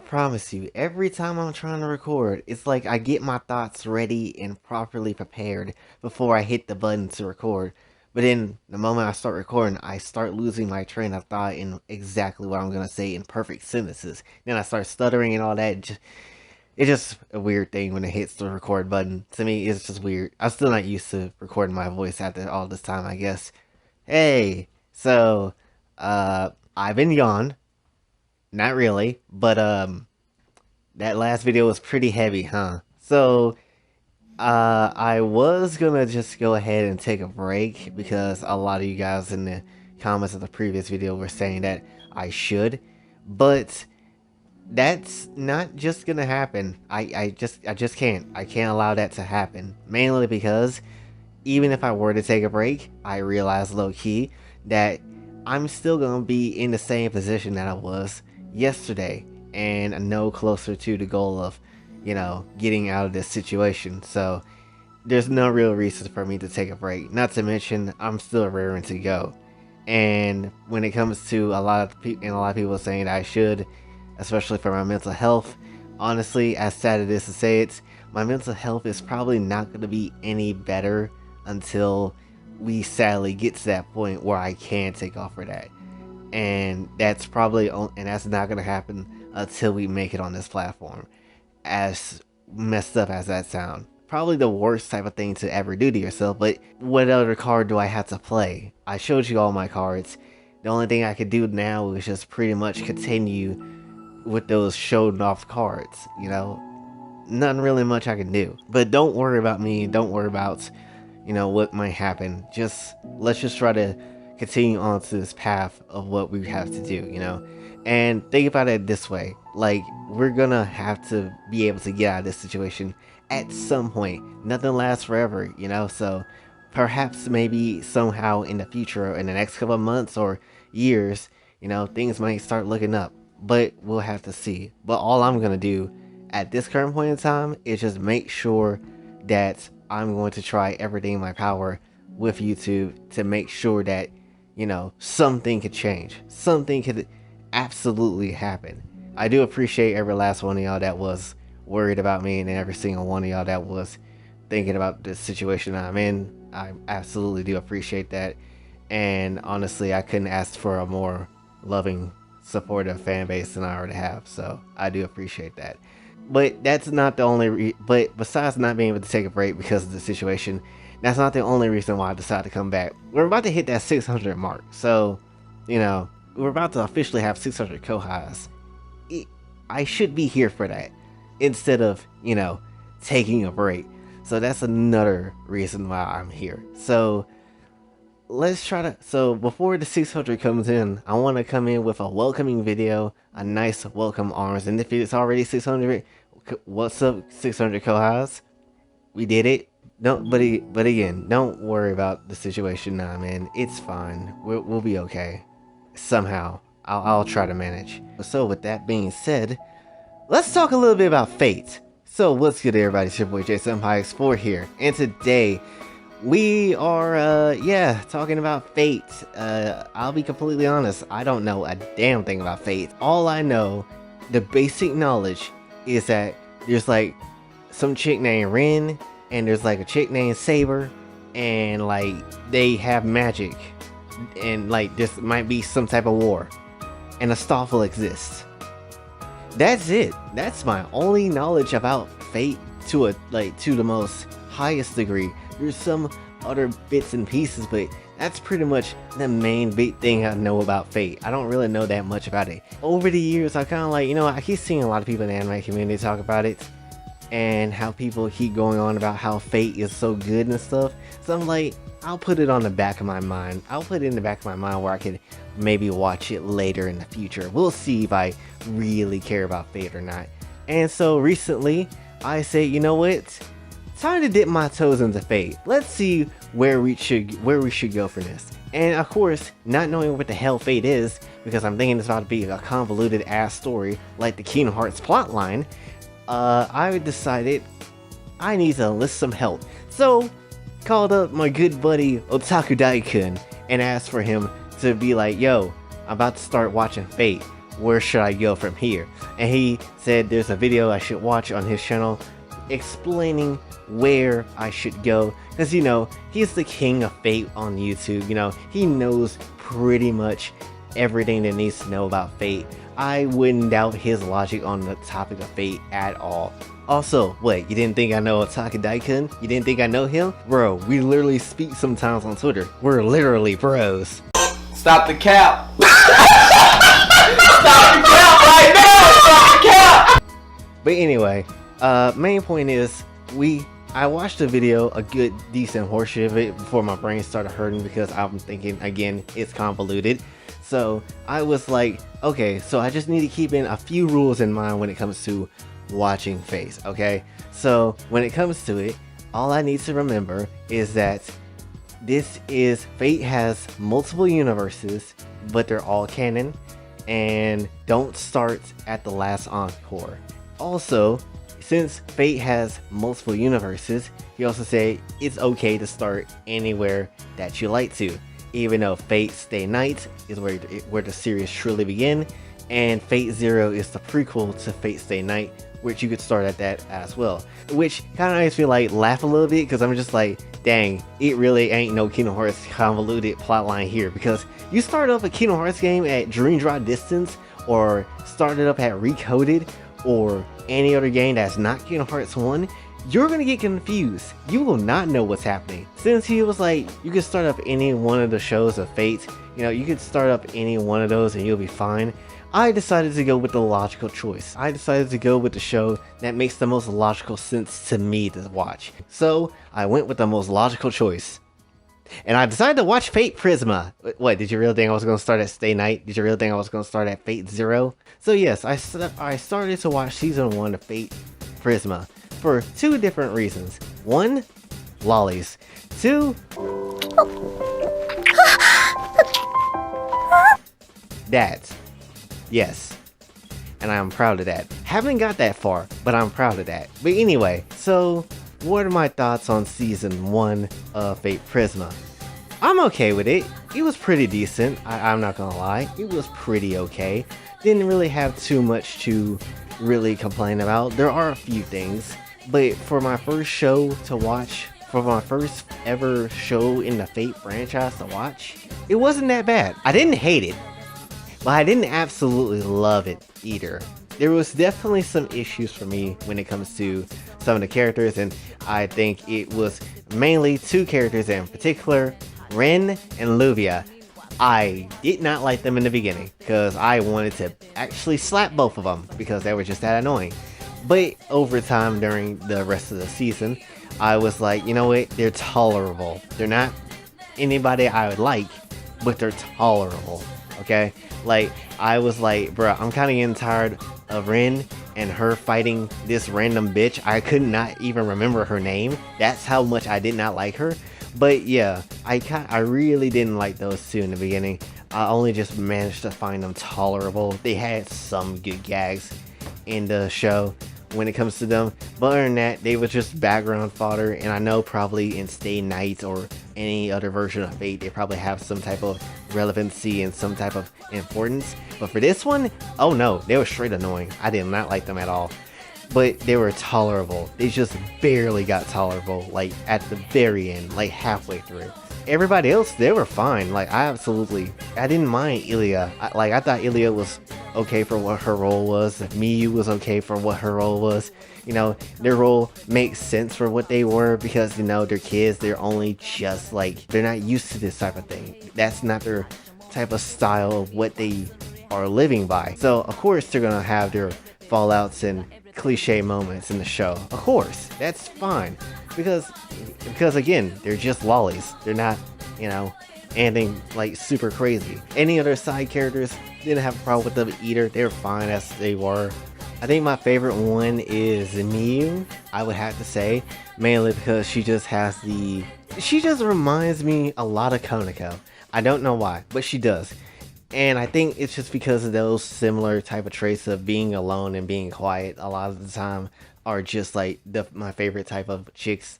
promise you, every time I'm trying to record, it's like I get my thoughts ready and properly prepared before I hit the button to record. But then the moment I start recording, I start losing my train of thought in exactly what I'm gonna say in perfect sentences. Then I start stuttering and all that. It's just a weird thing when it hits the record button. To me, it's just weird. I'm still not used to recording my voice after all this time, I guess. Hey, so, I've been yawned. Not really, but that last video was pretty heavy, huh? So, I was gonna just go ahead and take a break because a lot of you guys in the comments of the previous video were saying that I should, but that's not just gonna happen. I just can't. I can't allow that to happen. Mainly because even if I were to take a break, I realize low key that I'm still gonna be in the same position that I was yesterday and no closer to the goal of, getting out of this situation. So there's no real reason for me to take a break. Not to mention, I'm still raring to go. And when it comes to a lot of people, and a lot of people saying I should, especially for my mental health, honestly, as sad it is to say it, my mental health is probably not going to be any better until we sadly get to that point where I can take off for that. And that's not going to happen until we make it on this platform. As messed up as that sound, probably the worst type of thing to ever do to yourself. But what other card do I have to play? I showed you all my cards. The only thing I could do now is just pretty much continue with those showed off cards. Nothing really much I can do. But don't worry about me. Don't worry about what might happen. Let's just try to continue on to this path of what we have to do. And think about it this way, like, we're gonna have to be able to get out of this situation at some point. Nothing lasts forever, so perhaps maybe somehow in the future, in the next couple of months or years, things might start looking up, but we'll have to see. But all I'm gonna do at this current point in time is just make sure that I'm going to try everything in my power with YouTube to make sure that something could change, something could absolutely happen. I do appreciate every last one of y'all that was worried about me, and every single one of y'all that was thinking about the situation I'm in. I absolutely do appreciate that, and honestly, I couldn't ask for a more loving, supportive fan base than I already have, so I do appreciate that. But that's not the only but besides not being able to take a break because of the situation, that's not the only reason why I decided to come back. We're about to hit that 600 mark, so we're about to officially have 600 Kohais. I should be here for that instead of, taking a break. So that's another reason why I'm here. So so before the 600 comes in, I want to come in with a welcoming video, a nice welcome arms. And if it's already 600, what's up, 600 Kohais? We did it. But again, don't worry about the situation now, man. It's fine. We'll be okay. Somehow, I'll try to manage. So with that being said, let's talk a little bit about Fate. So what's good, everybody? It's your boy Jason X4 here, and today we are talking about Fate. I'll be completely honest, I don't know a damn thing about Fate. All I know, the basic knowledge, is that there's like some chick named Rin, and there's like a chick named Saber, and like they have magic, and like this might be some type of war, and a Stoffel exists. That's it. That's my only knowledge about Fate to the most highest degree. There's some other bits and pieces, but that's pretty much the main big thing I know about Fate. I don't really know that much about it. Over the years, I kind of I keep seeing a lot of people in the anime community talk about it, and how people keep going on about how Fate is so good and stuff. So I'm like, I'll put it on the back of my mind. I'll put it in the back of my mind where I could maybe watch it later in the future. We'll see if I really care about Fate or not. And so recently, I said, you know what? Time to dip my toes into Fate. Let's see where we should go for this. And of course, not knowing what the hell Fate is, because I'm thinking it's about to be a convoluted ass story like the Kingdom Hearts plotline, I decided I need to enlist some help. So, called up my good buddy Otaku Daikun and asked for him to be like, yo, I'm about to start watching Fate. where should I go from here? And he said there's a video I should watch on his channel explaining where I should go, because you know, he's the king of Fate on YouTube. You know, he knows pretty much everything that needs to know about Fate. I wouldn't doubt his logic on the topic of Fate at all. Also, what, you didn't think I know Otaka Daikun? You didn't think I know him? Bro, we literally speak sometimes on Twitter. We're literally bros. Stop the cap! Stop the cap right now! Stop the cap! But anyway, main point is, I watched the video a good decent portion of it before my brain started hurting, because I'm thinking, again, it's convoluted. So I was like, okay, so I just need to keep in a few rules in mind when it comes to watching Fate, okay? So when it comes to it, all I need to remember is that Fate has multiple universes, but they're all canon, and don't start at the last encore. Also, since Fate has multiple universes, he also said it's okay to start anywhere that you like to, even though Fate Stay Night is where the series truly begin, and Fate Zero is the prequel to Fate Stay Night, which you could start at that as well. Which kind of makes me like laugh a little bit, because I'm just like, dang, it really ain't no Kingdom Hearts convoluted plotline here, because you start up a Kingdom Hearts game at Dream Drop Distance, or start it up at Recoded, or any other game that's not Kingdom Hearts 1, you're gonna get confused. You will not know what's happening. Since he was like, you can start up any one of the shows of Fate, you know, you could start up any one of those and you'll be fine. I decided to go with the logical choice. I decided to go with the show that makes the most logical sense to me to watch. So I went with the most logical choice. And I decided to watch Fate Prisma. What, did you really think I was going to start at Stay Night? Did you really think I was going to start at Fate Zero? So yes, I started to watch Season 1 of Fate Prisma for two different reasons. One, Lolis. Two, that. Yes. And I'm proud of that. Haven't got that far, but I'm proud of that. But anyway, so what are my thoughts on Season 1 of Fate Prisma? I'm okay with it. It was pretty decent. I'm not gonna lie. It was pretty okay. Didn't really have too much to really complain about. There are a few things. But for my first show to watch, for my first ever show in the Fate franchise to watch, it wasn't that bad. I didn't hate it, but I didn't absolutely love it either. There was definitely some issues for me when it comes to some of the characters, and I think it was mainly two characters in particular, Ren and Illya. I did not like them in the beginning, because I wanted to actually slap both of them, because they were just that annoying. But over time, during the rest of the season, I was like, you know what, they're tolerable. They're not anybody I would like, but they're tolerable, okay? Like, I was like, bruh, I'm kind of getting tired of Ren and her fighting this random bitch. I could not even remember her name. That's how much I did not like her. But yeah, I really didn't like those two in the beginning. I only just managed to find them tolerable. They had some good gags in the show when it comes to them, but other than that, they were just background fodder. And I know probably in Stay Night or any other version of Fate, they probably have some type of relevancy and some type of importance, but for this one, oh no, they were straight annoying. I did not like them at all, but they were tolerable. They just barely got tolerable, like at the very end, like halfway through. Everybody else, they were fine. Like, I didn't mind Illya. I thought Illya was okay for what her role was. Miyu was okay for what her role was. You know, their role makes sense for what they were, because, you know, they're kids. They're only just like, they're not used to this type of thing. That's not their type of style of what they are living by. So, of course, they're gonna have their fallouts and cliche moments in the show. Of course, that's fine. Because again, they're just Lolis. They're not, you know, anything like super crazy. Any other side characters didn't have a problem with them either. They were fine as they were. I think my favorite one is Miyu, I would have to say, mainly because she just reminds me a lot of Konako. I don't know why, but she does. And I think it's just because of those similar type of traits of being alone and being quiet a lot of the time are just like my favorite type of chicks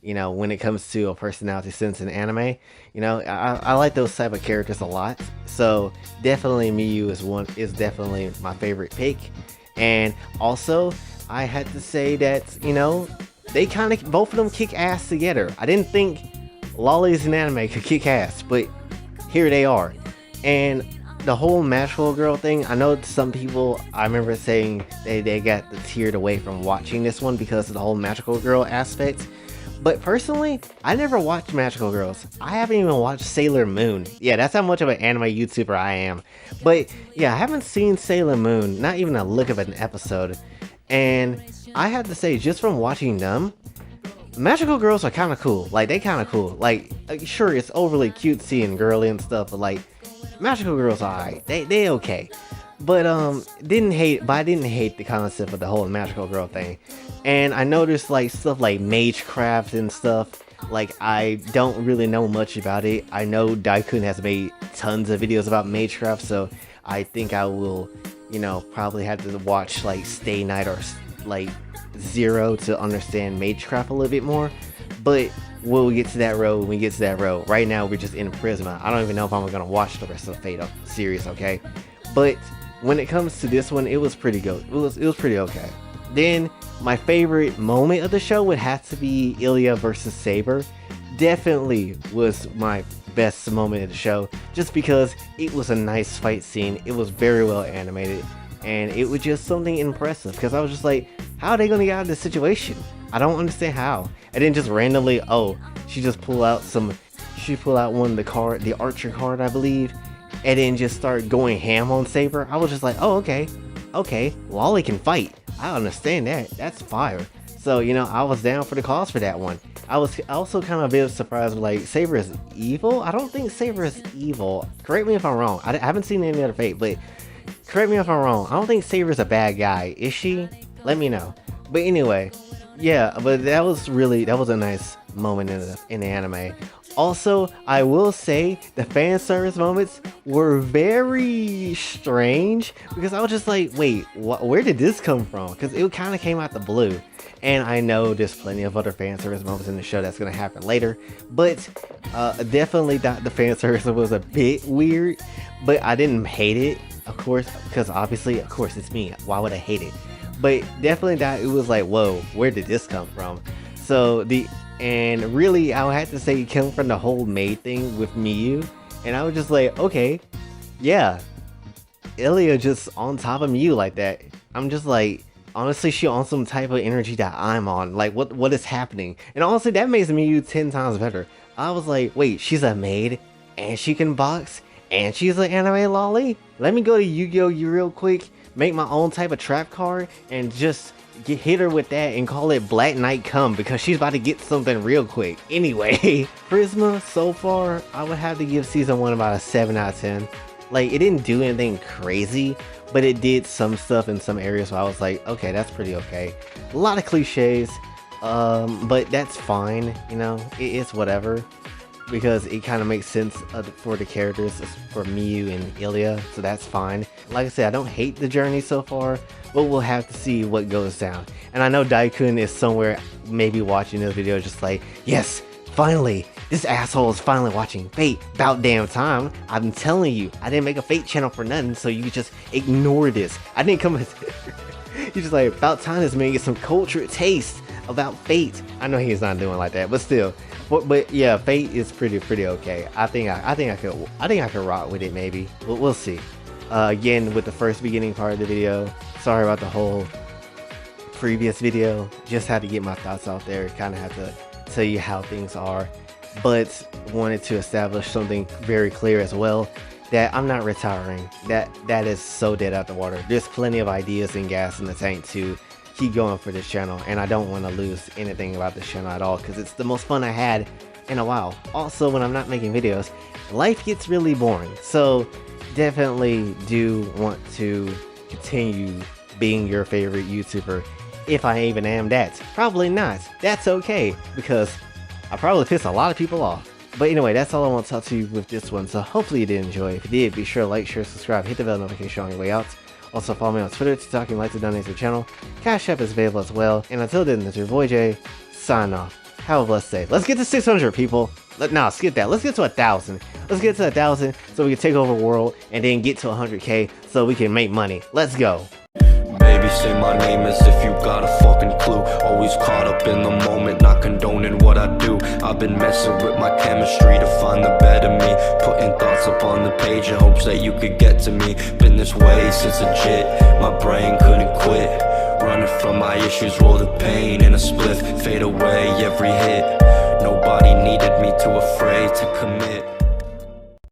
you know, when it comes to a personality sense in anime. You know, I like those type of characters a lot. So definitely Miyu is definitely my favorite pick. And also, I had to say that, you know, they kind of both of them kick ass together. I didn't think Lolis in anime could kick ass, but here they are. And the whole magical girl thing, I know some people, I remember saying they got teared away from watching this one because of the whole magical girl aspect. But personally, I never watched Magical Girls. I haven't even watched Sailor Moon. Yeah, that's how much of an anime YouTuber I am. But yeah, I haven't seen Sailor Moon, not even a look of an episode. And I have to say, just from watching them, Magical Girls are kind of cool. Like, they kind of cool. Like, sure, it's overly cutesy and girly and stuff, but like, Magical Girls are alright. They okay. But I didn't hate the concept of the whole magical girl thing. And I noticed like stuff like magecraft and stuff. Like, I don't really know much about it. I know Daikun has made tons of videos about magecraft, so I think I will, you know, probably have to watch like Stay Night or like Zero to understand magecraft a little bit more. But we'll get to that road when we get to that road. Right now we're just in Prisma. I don't even know if I'm gonna watch the rest of the Fate series, okay? But when it comes to this one, it was pretty good. It was pretty okay. Then my favorite moment of the show would have to be Illya versus Saber. Definitely was my best moment of the show, just because it was a nice fight scene. It was very well animated, and it was just something impressive. Because I was just like, how are they gonna get out of this situation? I don't understand how. And then just randomly, oh, she pull out one of the Archer card, I believe, and then just start going ham on Saber. I was just like, oh, okay, Lolly can fight. I understand that. That's fire. So, you know, I was down for the cause for that one. I was also kind of a bit surprised, like, Saber is evil? I don't think Saber is evil. Correct me if I'm wrong. I haven't seen any other Fate, but correct me if I'm wrong. I don't think Saber's a bad guy. Is she? Let me know. But anyway, yeah, but that was a nice moment in the anime. Also, I will say the fan service moments were very strange, because I was just like, wait, where did this come from? Because it kind of came out the blue. And I know there's plenty of other fan service moments in the show that's going to happen later, but definitely the fan service was a bit weird, but I didn't hate it, of course, because obviously, of course, it's me. Why would I hate it? But definitely that it was like, whoa, where did this come from? So and really, I would have to say it came from the whole maid thing with Miyu. And I was just like, okay, yeah, Illya just on top of Miyu like that. I'm just like, honestly, she on some type of energy that I'm on. Like, what is happening? And honestly, that makes Miyu 10 times better. I was like, wait, she's a maid, and she can box, and she's an anime lolly? Let me go to Yu-Gi-Oh! Real quick, make my own type of trap card, and just hit her with that and call it Black Knight Come, because she's about to get something real quick. Anyway, Prisma, so far, I would have to give season 1 about a 7 out of 10. Like, it didn't do anything crazy, but it did some stuff in some areas where I was like, okay, that's pretty okay. A lot of cliches, but that's fine, you know, it's whatever. Because it kind of makes sense for the characters, for Miyu and Illya, so that's fine. Like I said, I don't hate the journey so far, but we'll have to see what goes down. And I know Daikun is somewhere maybe watching this video just like, yes, finally, this asshole is finally watching Fate. About damn time. I'm telling you, I didn't make a Fate channel for nothing, so you just ignore this. I didn't come You're just like, about time this man gets some cultured taste about Fate. I know he's not doing like that, but still. But yeah, Fate is pretty okay. I think I could rock with it maybe. We'll see. Again, with the first beginning part of the video, sorry about the whole previous video. Just had to get my thoughts out there. Kind of have to tell you how things are, but wanted to establish something very clear as well, that I'm not retiring. That is so dead out the water. There's plenty of ideas and gas in the tank to keep going for this channel, and I don't want to lose anything about this channel at all, because it's the most fun I had in a while. Also, when I'm not making videos, life gets really boring, so definitely do want to continue being your favorite YouTuber, if I even am that. Probably not. That's okay, because I probably piss a lot of people off. But anyway, that's all I want to talk to you with this one, so hopefully you did enjoy. If you did, be sure to like, share, subscribe, hit the bell notification on your way out. Also follow me on Twitter, TikTok, and like to donate to the channel. Cash App is available as well. And until then, it's your boy Jay, sign off. How of let's say, let's get to 600 people. Nah, skip that. Let's get to 1,000. Let's get to 1,000 so we can take over the world, and then get to 100K so we can make money. Let's go. Baby, say my name as if you got a fucking clue. Always caught up in the moment, not condoning what I do. I've been messing with my chemistry to find the better me. Putting thoughts upon the page in hopes that you could get to me. Been this way since legit, my brain couldn't quit. Running from my issues, roll the pain in a spliff. Fade away every hit. Nobody needed me, too afraid to commit.